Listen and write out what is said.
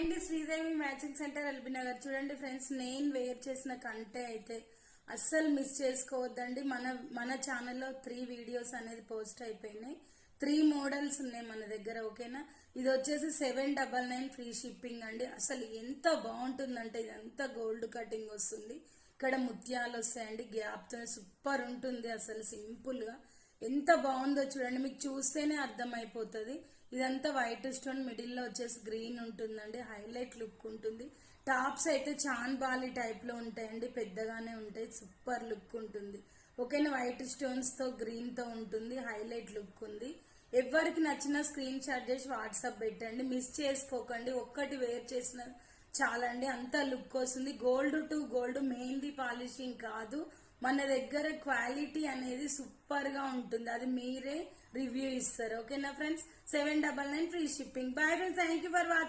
అండి, Sridevi matching centre LB Nagar. చూడండి friends, నేను వేర్ చేసిన కంటే అయితే అస్సలు మిస్ చేసుకోవద్దండి. మన ఛానల్లో 3 వీడియోస్ అనేది పోస్ట్ అయిపోయినాయి. 3 మోడల్స్ ఉన్నాయి మన దగ్గర. ఓకేనా, ఇది వచ్చేసి 799 ఫ్రీ షిప్పింగ్ అండి. అసలు ఎంత బాగుంటుందంటే ఇదంతా గోల్డ్ కటింగ్ వస్తుంది, ఇక్కడ ముత్యాలు వస్తాయండి, గ్యాప్ తో సూపర్ ఉంటుంది. అసలు సింపుల్ గా ఎంత బాగుందో చూడండి, మీకు చూస్తేనే అర్థమైపోతుంది. ఇదంతా వైట్ స్టోన్, మిడిల్ లో వచ్చేసి గ్రీన్ ఉంటుందండి, హైలైట్ లుక్ ఉంటుంది. టాప్స్ అయితే చాన్ బాలి టైప్ లో ఉంటాయండి, పెద్దగానే ఉంటాయి, సూపర్ లుక్ ఉంటుంది. ఓకేనా, వైట్ స్టోన్స్ తో గ్రీన్ తో ఉంటుంది, హైలైట్ లుక్ ఉంది. ఎవరికి నచ్చిన స్క్రీన్ షాట్ చేసి వాట్సాప్ పెట్టండి, మిస్ చేసుకోకండి. ఒక్కటి వేర్ చేసిన చాలండి, అంత లుక్ వస్తుంది. Gold to gold, mainly polishing కాదు, మన దగ్గర క్వాలిటీ అనేది సూపర్ గా ఉంటుంది, అది మీరే రివ్యూ ఇస్తారు. ఓకేనా friends, 799 free shipping. Bye friends, thank you for watching.